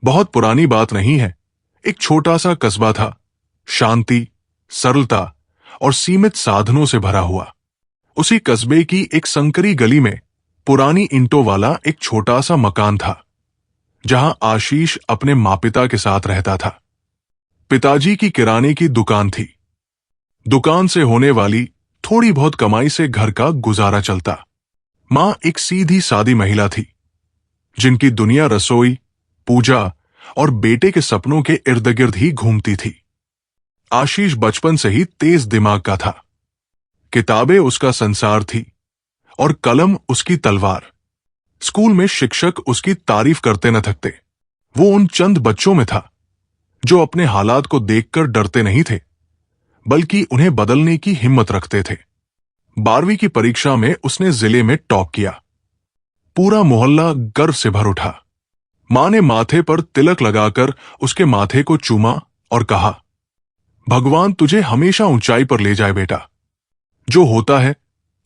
बहुत पुरानी बात नहीं है। एक छोटा सा कस्बा था, शांति, सरलता और सीमित साधनों से भरा हुआ। उसी कस्बे की एक संकरी गली में पुरानी ईंटों वाला एक छोटा सा मकान था, जहां आशीष अपने माँ-पिता के साथ रहता था। पिताजी की किराने की दुकान थी। दुकान से होने वाली थोड़ी बहुत कमाई से घर का गुजारा चलता। माँ एक सीधी सादी महिला थी, जिनकी दुनिया रसोई, पूजा और बेटे के सपनों के इर्द गिर्द ही घूमती थी। आशीष बचपन से ही तेज दिमाग का था। किताबें उसका संसार थी और कलम उसकी तलवार। स्कूल में शिक्षक उसकी तारीफ करते न थकते। वो उन चंद बच्चों में था जो अपने हालात को देखकर डरते नहीं थे, बल्कि उन्हें बदलने की हिम्मत रखते थे। 12वीं की परीक्षा में उसने जिले में टॉप किया। पूरा मोहल्ला गर्व से भर उठा। मां ने माथे पर तिलक लगाकर उसके माथे को चूमा और कहा, भगवान तुझे हमेशा ऊंचाई पर ले जाए बेटा। जो होता है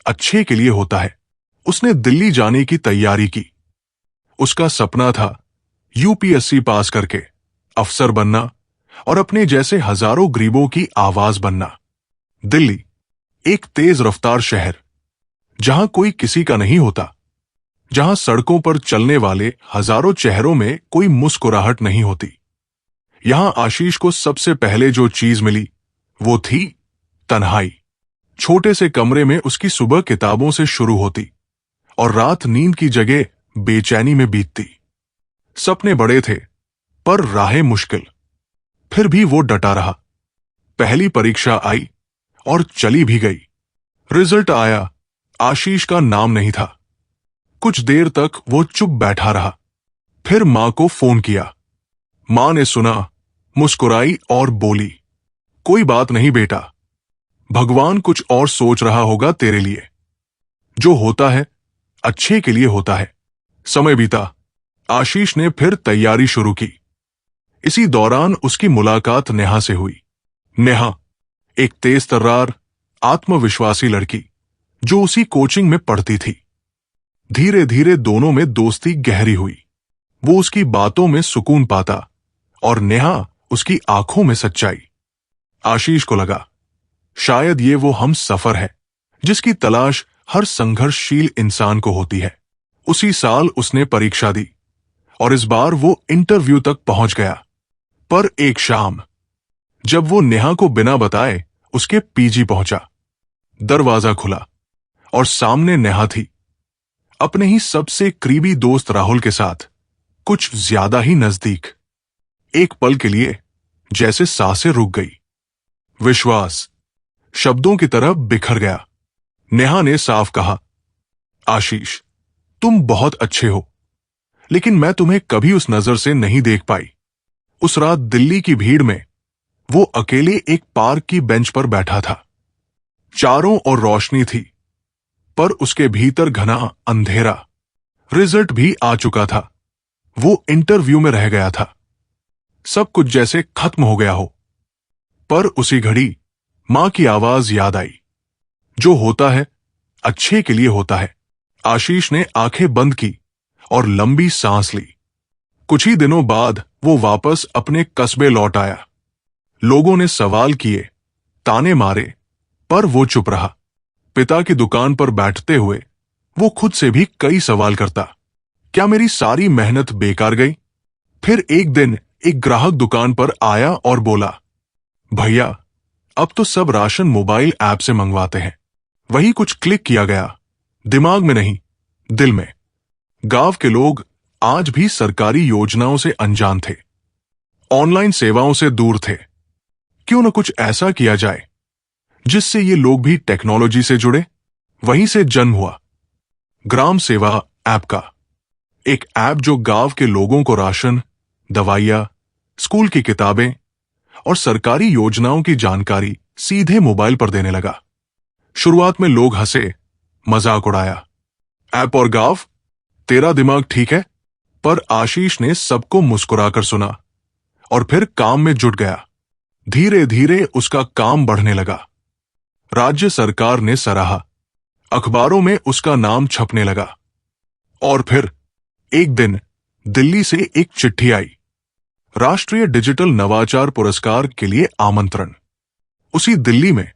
अच्छे के लिए होता है। उसने दिल्ली जाने की तैयारी की। उसका सपना था यूपीएससी पास करके अफसर बनना और अपने जैसे हजारों गरीबों की आवाज बनना। दिल्ली एक तेज रफ्तार शहर, जहां कोई किसी का नहीं होता, जहां सड़कों पर चलने वाले हजारों चेहरों में कोई मुस्कुराहट नहीं होती। यहां आशीष को सबसे पहले जो चीज मिली वो थी तन्हाई। छोटे से कमरे में उसकी सुबह किताबों से शुरू होती और रात नींद की जगह बेचैनी में बीतती। सपने बड़े थे, पर राहें मुश्किल। फिर भी वो डटा रहा। पहली परीक्षा आई और चली भी गई। रिजल्ट आया, आशीष का नाम नहीं था। कुछ देर तक वो चुप बैठा रहा। फिर मां को फोन किया। मां ने सुना, मुस्कुराई और बोली, कोई बात नहीं बेटा, भगवान कुछ और सोच रहा होगा तेरे लिए। जो होता है अच्छे के लिए होता है। समय बीता। आशीष ने फिर तैयारी शुरू की। इसी दौरान उसकी मुलाकात नेहा से हुई। नेहा एक तेज तर्रार, आत्मविश्वासी लड़की जो उसी कोचिंग में पढ़ती थी। धीरे धीरे दोनों में दोस्ती गहरी हुई। वो उसकी बातों में सुकून पाता और नेहा उसकी आंखों में सच्चाई। आशीष को लगा, शायद ये वो हम सफर है जिसकी तलाश हर संघर्षशील इंसान को होती है। उसी साल उसने परीक्षा दी और इस बार वो इंटरव्यू तक पहुंच गया। पर एक शाम, जब वो नेहा को बिना बताए उसके पीजी पहुंचा, दरवाजा खुला और सामने नेहा थी, अपने ही सबसे करीबी दोस्त राहुल के साथ, कुछ ज्यादा ही नजदीक। एक पल के लिए जैसे सांसें रुक गई। विश्वास शब्दों की तरह बिखर गया। नेहा ने साफ कहा, आशीष तुम बहुत अच्छे हो, लेकिन मैं तुम्हें कभी उस नजर से नहीं देख पाई। उस रात दिल्ली की भीड़ में वो अकेले एक पार्क की बेंच पर बैठा था। चारों ओर रोशनी थी, पर उसके भीतर घना अंधेरा। रिजल्ट भी आ चुका था। वो इंटरव्यू में रह गया था। सब कुछ जैसे खत्म हो गया हो। पर उसी घड़ी मां की आवाज याद आई, जो होता है अच्छे के लिए होता है। आशीष ने आंखें बंद की और लंबी सांस ली। कुछ ही दिनों बाद वो वापस अपने कस्बे लौट आया। लोगों ने सवाल किए, ताने मारे, पर वो चुप रहा। पिता की दुकान पर बैठते हुए वो खुद से भी कई सवाल करता, क्या मेरी सारी मेहनत बेकार गई? फिर एक दिन एक ग्राहक दुकान पर आया और बोला, भैया अब तो सब राशन मोबाइल ऐप से मंगवाते हैं। वही कुछ क्लिक किया गया, दिमाग में नहीं, दिल में। गांव के लोग आज भी सरकारी योजनाओं से अनजान थे, ऑनलाइन सेवाओं से दूर थे। क्यों न कुछ ऐसा किया जाए जिससे ये लोग भी टेक्नोलॉजी से जुड़े। वहीं से जन्म हुआ ग्राम सेवा ऐप का। एक ऐप जो गांव के लोगों को राशन, दवाइयां, स्कूल की किताबें और सरकारी योजनाओं की जानकारी सीधे मोबाइल पर देने लगा। शुरुआत में लोग हंसे, मजाक उड़ाया, ऐप और गांव, तेरा दिमाग ठीक है? पर आशीष ने सबको मुस्कुराकर सुना और फिर काम में जुट गया। धीरे धीरे उसका काम बढ़ने लगा। राज्य सरकार ने सराहा, अखबारों में उसका नाम छपने लगा। और फिर एक दिन दिल्ली से एक चिट्ठी आई, राष्ट्रीय डिजिटल नवाचार पुरस्कार के लिए आमंत्रण। उसी दिल्ली में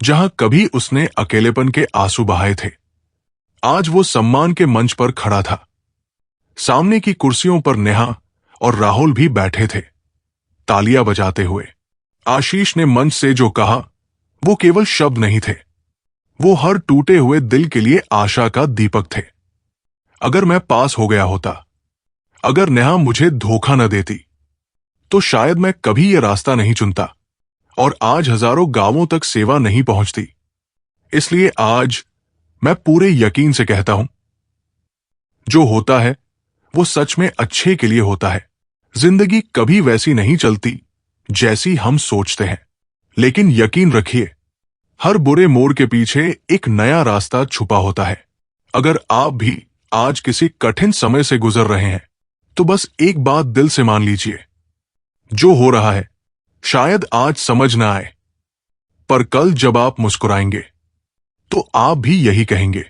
जहां कभी उसने अकेलेपन के आंसू बहाए थे, आज वो सम्मान के मंच पर खड़ा था। सामने की कुर्सियों पर नेहा और राहुल भी बैठे थे, तालियां बजाते हुए। आशीष ने मंच से जो कहा वो केवल शब्द नहीं थे, वो हर टूटे हुए दिल के लिए आशा का दीपक थे। अगर मैं पास हो गया होता, अगर नेहा मुझे धोखा न देती, तो शायद मैं कभी यह रास्ता नहीं चुनता और आज हजारों गांवों तक सेवा नहीं पहुंचती। इसलिए आज मैं पूरे यकीन से कहता हूं, जो होता है वो सच में अच्छे के लिए होता है। जिंदगी कभी वैसी नहीं चलती जैसी हम सोचते हैं, लेकिन यकीन रखिए, हर बुरे मोड़ के पीछे एक नया रास्ता छुपा होता है। अगर आप भी आज किसी कठिन समय से गुजर रहे हैं, तो बस एक बात दिल से मान लीजिए, जो हो रहा है शायद आज समझ ना आए, पर कल जब आप मुस्कुराएंगे तो आप भी यही कहेंगे,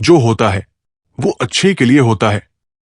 जो होता है वो अच्छे के लिए होता है।